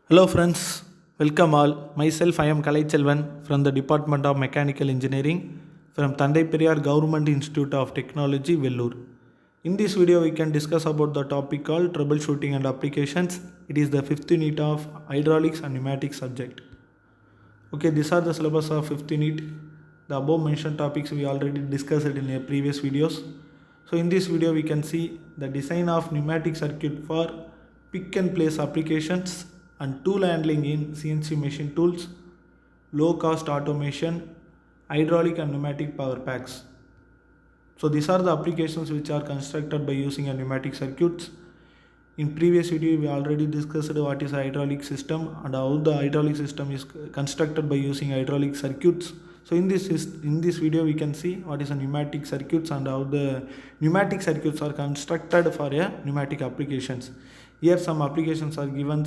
Hello friends, welcome all. Myself I am Kalai Selvan from the Department of Mechanical Engineering from Thandai Periyar Government Institute of Technology, Vellore. In this video we can discuss about the topic called troubleshooting and applications. It is the fifth unit of hydraulics and pneumatic subject. Okay, these are the syllabus of fifth unit. The above mentioned topics we already discussed in a previous videos. So in this video we can see the design of pneumatic circuit for pick and place applications and tool handling in CNC machine tools, low cost automation, hydraulic and pneumatic power packs. So these are the applications which are constructed by using a pneumatic circuits. In previous video we already discussed what is a hydraulic system and how the hydraulic system is constructed by using hydraulic circuits. So in this video we can see what is a pneumatic circuits and how the pneumatic circuits are constructed for a pneumatic applications. Here some applications are given.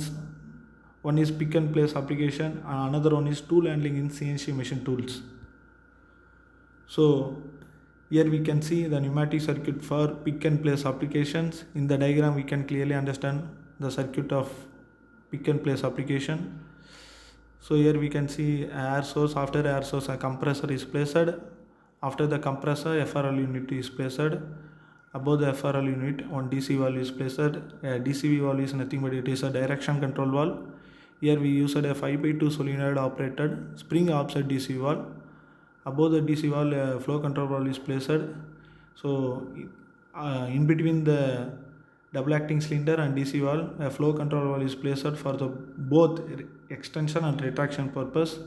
One is pick and place application and another one is tool handling in CNC machine tools. So here we can see the pneumatic circuit for pick and place applications. In the diagram we can clearly understand the circuit of pick and place application. So here we can see air source. After air source a compressor is placed. After the compressor FRL unit is placed. Above the FRL unit one DC valve is placed. A DCV valve is nothing but it is a direction control valve. Here we used a 5x2 solenoid operated spring offset DC valve. Above the DC valve a flow control valve is placed. So in between the double acting cylinder and DC valve a flow control valve is placed for the both extension and retraction purpose.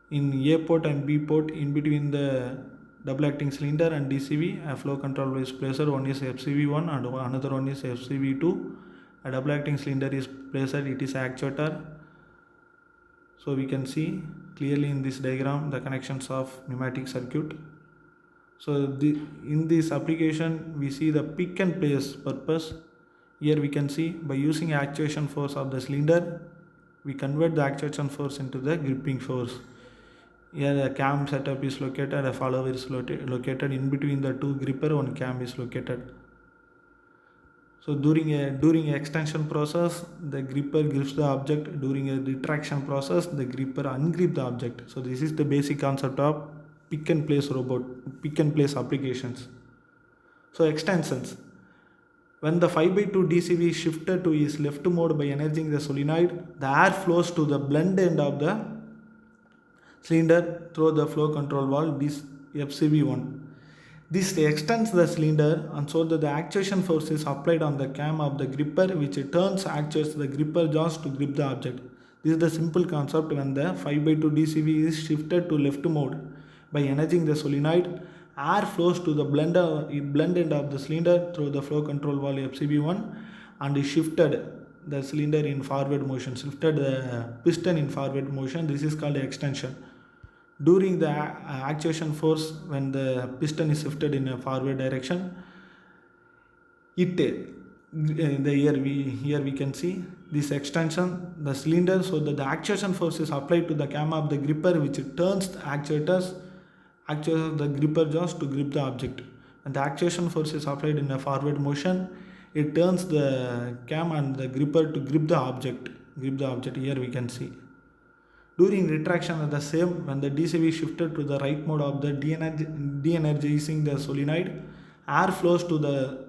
In A port and B port in between the double acting cylinder and DCV a flow control valve is placed. One is FCV1 and another one is FCV2. A double acting cylinder is placed, it is actuator. So we can see clearly in this diagram the connections of pneumatic circuit. So in this application we see the pick and place purpose. Here we can see by using actuation force of the cylinder we convert the actuation force into the gripping force. Here the cam setup is located, a follower is located in between the two gripper, one cam is located. So during a extension process the gripper grips the object. During a retraction process the gripper ungrip the object. So this is the basic concept of pick and place applications. So extensions. When the 5x2 DCV is shifted to its left mode by energizing the solenoid, the air flows to the blunt end of the cylinder through the flow control valve, this FCV1. This extends the cylinder and so that the actuation force is applied on the cam of the gripper which actuates the gripper jaws to grip the object. This is the simple concept. When the 5x2 DCV is shifted to left mode by energizing the solenoid, air flows to the blunt end of the cylinder through the flow control valve FCV1 and is shifted the cylinder in forward motion, shifted the piston in forward motion. This is called extension. During the actuation force when the piston is shifted in a forward direction, here we can see this extension the cylinder so that the actuation force is applied to the cam of the gripper which turns the actuates the gripper jaws to grip the object. And the actuation force is applied in a forward motion, it turns the cam and the gripper to grip the object. Here we can see. During retraction at the same, when the DCV is shifted to the right mode of the de-energizing the solenoid, air flows to the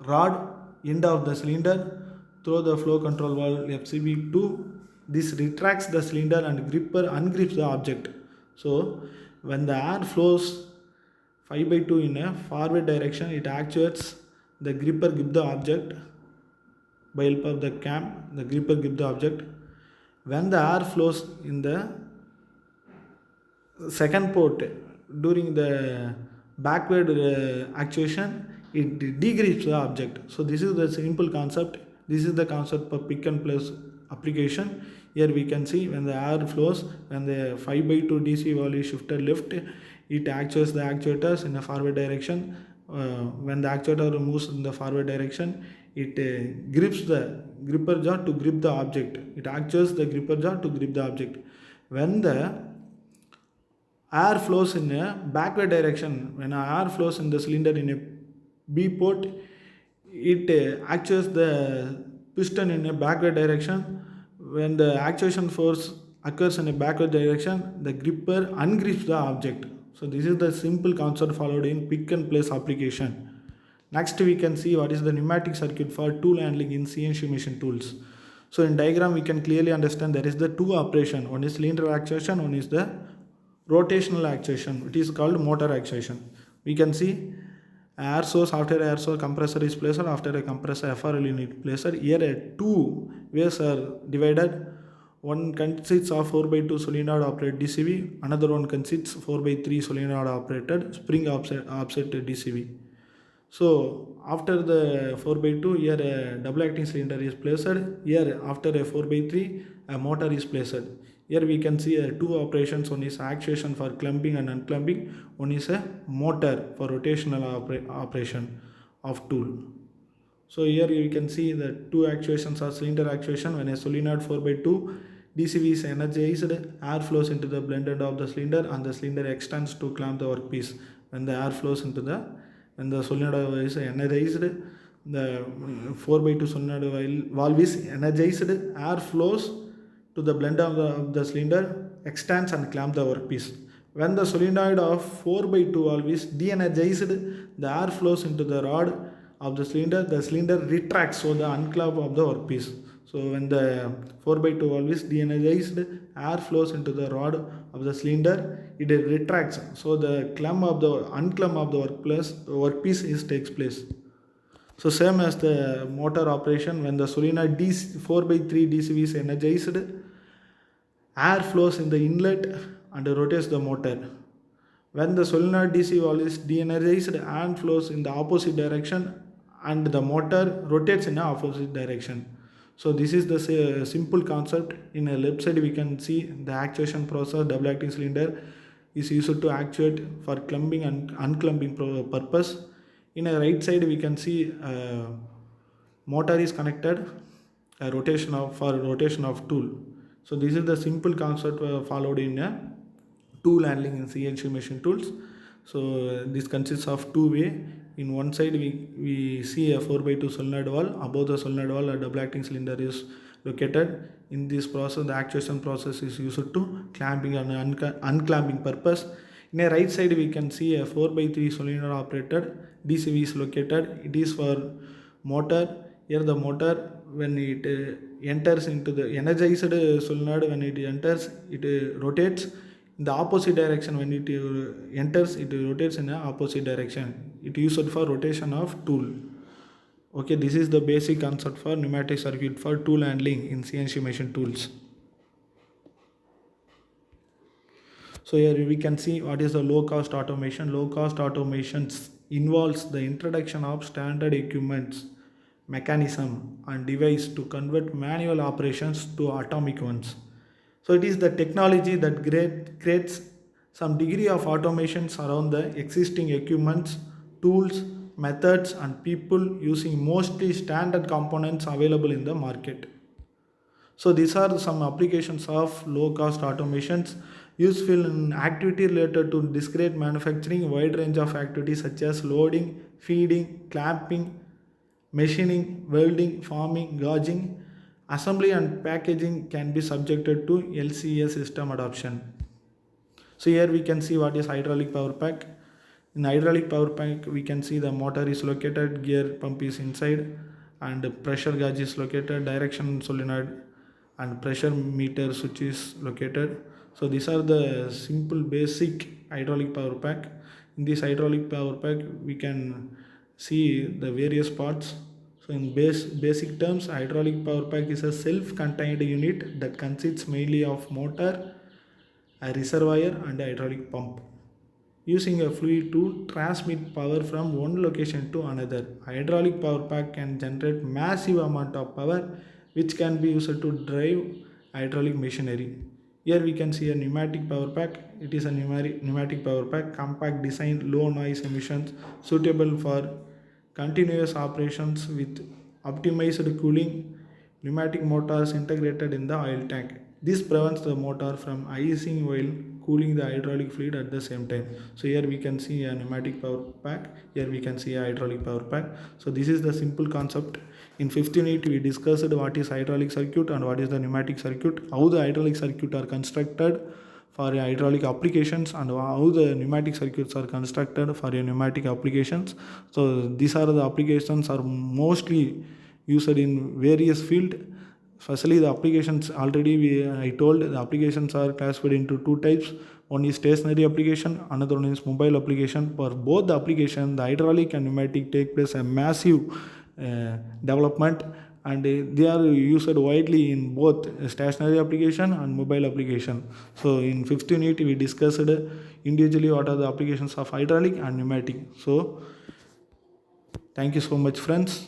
rod end of the cylinder through the flow control valve FCV2. This retracts the cylinder and gripper ungrips the object. So when the air flows 5x2 in a forward direction, it actuates the gripper grip the object by help of the cam, the gripper grip the object. When the air flows in the second port during the backward actuation, it degrips the object. So this is the simple concept. This is the concept for pick and place application. Here we can see when the air flows, when the 5x2 DC valve is shifted left, it actuates the actuators in a forward direction. When the actuator moves in the forward direction, it grips the gripper jaw to grip the object. It actuates the gripper jaw to grip the object. When the air flows in a backward direction, when air flows in the cylinder in a B port, it actuates the piston in a backward direction When the actuation force occurs in a backward direction, the gripper ungrips the object. So this is the simple concept followed in pick and place application. Next we can see what is the pneumatic circuit for tool handling in CNC machine tools. So in diagram we can clearly understand there is the two operation. One is cylinder actuation, one is the rotational actuation. It is called motor actuation. We can see air source, after air source compressor is placed, after a compressor FRL unit placed. Here two ways are divided. One consists of 4x2 solenoid operated DCV, another one consists 4x3 solenoid operated spring offset DCV. So after the 4x2, here a double acting cylinder is placed. Here after a 4x3, a motor is placed. Here we can see two operations. One is actuation for clamping and unclamping. One is a motor for rotational operation of tool. So here you can see the two actuations are cylinder actuation. When a solenoid 4x2 DCV is energized, air flows into the blend end of the cylinder and the cylinder extends to clamp the workpiece. When the air flows into when the solenoid is energized, the 4x2 solenoid valve is energized, air flows to the blend of the cylinder, extends and clamp the workpiece. When the solenoid of 4x2 valve is de-energized, the air flows into the rod of the cylinder retracts, so the unclamp of the workpiece. So when the 4x2 valve is de-energized, air flows into the rod of the cylinder, it retracts, so the unclamp of the workpiece takes place. So same as the motor operation, when the solenoid 4x3 DCV is energized, air flows in the inlet and rotates the motor. When the solenoid DC valve is de-energized, air flows in the opposite direction and the motor rotates in the opposite direction. So this is the simple concept. In the left side we can see the actuation process. Double acting cylinder is used to actuate for clamping and unclamping purpose. In the right side we can see motor is connected for rotation of tool. So this is the simple concept followed in tool handling in CNC machine tools. So this consists of two way. In one side we see a 4x2 solenoid valve. Above the solenoid valve a double acting cylinder is located. In this process the actuation process is used to clamping and unclamping purpose. In the right side we can see a 4x3 solenoid operated DCV is located. It is for motor. Here the motor, when it enters into the energized solenoid, when it enters, it rotates in the opposite direction. When it enters, it rotates in the opposite direction. It is used for rotation of tool. Okay, this is the basic concept for pneumatic circuit for tool handling in CNC machine tools. So here we can see what is the low cost automation. Low cost automation involves the introduction of standard equipments, mechanism and device to convert manual operations to atomic ones. So it is the technology that creates some degree of automations around the existing equipments, tools, methods and people using mostly standard components available in the market. So these are some applications of low cost automations useful in activity related to discrete manufacturing. Wide range of activities such as loading, feeding, clamping, machining, welding, forming, gauging, assembly and packaging can be subjected to LCA system adoption. So here we can see what is hydraulic power pack. In hydraulic power pack we can see the motor is located, gear pump is inside and pressure gauge is located, direction solenoid and pressure meter switch is located. So these are the simple basic hydraulic power pack. In this hydraulic power pack we can see the various parts. So in basic terms, hydraulic power pack is a self-contained unit that consists mainly of motor, a reservoir and a hydraulic pump, using a fluid to transmit power from one location to another. Hydraulic power pack can generate massive amount of power which can be used to drive hydraulic machinery. Here we can see a pneumatic power pack. It is a pneumatic power pack, compact design, low noise emissions, suitable for continuous operations with optimized cooling. pneumatic motors integrated in the oil tank. This prevents the motor from icing while cooling the hydraulic fluid at the same time. So here we can see a pneumatic power pack, here we can see a hydraulic power pack. So this is the simple concept. In 15 unit we discussed what is hydraulic circuit and what is the pneumatic circuit, how the hydraulic circuit are constructed for hydraulic applications and how the pneumatic circuits are constructed for pneumatic applications. So these are the applications are mostly used in various field, especially the applications. Already I told the applications are classified into two types. One is stationary application, another one is mobile application. For both the application, the hydraulic and pneumatic take place a massive development, and they are used widely in both stationary application and mobile application. So in 15 unit we discussed individually what are the applications of hydraulic and pneumatic. So thank you so much friends.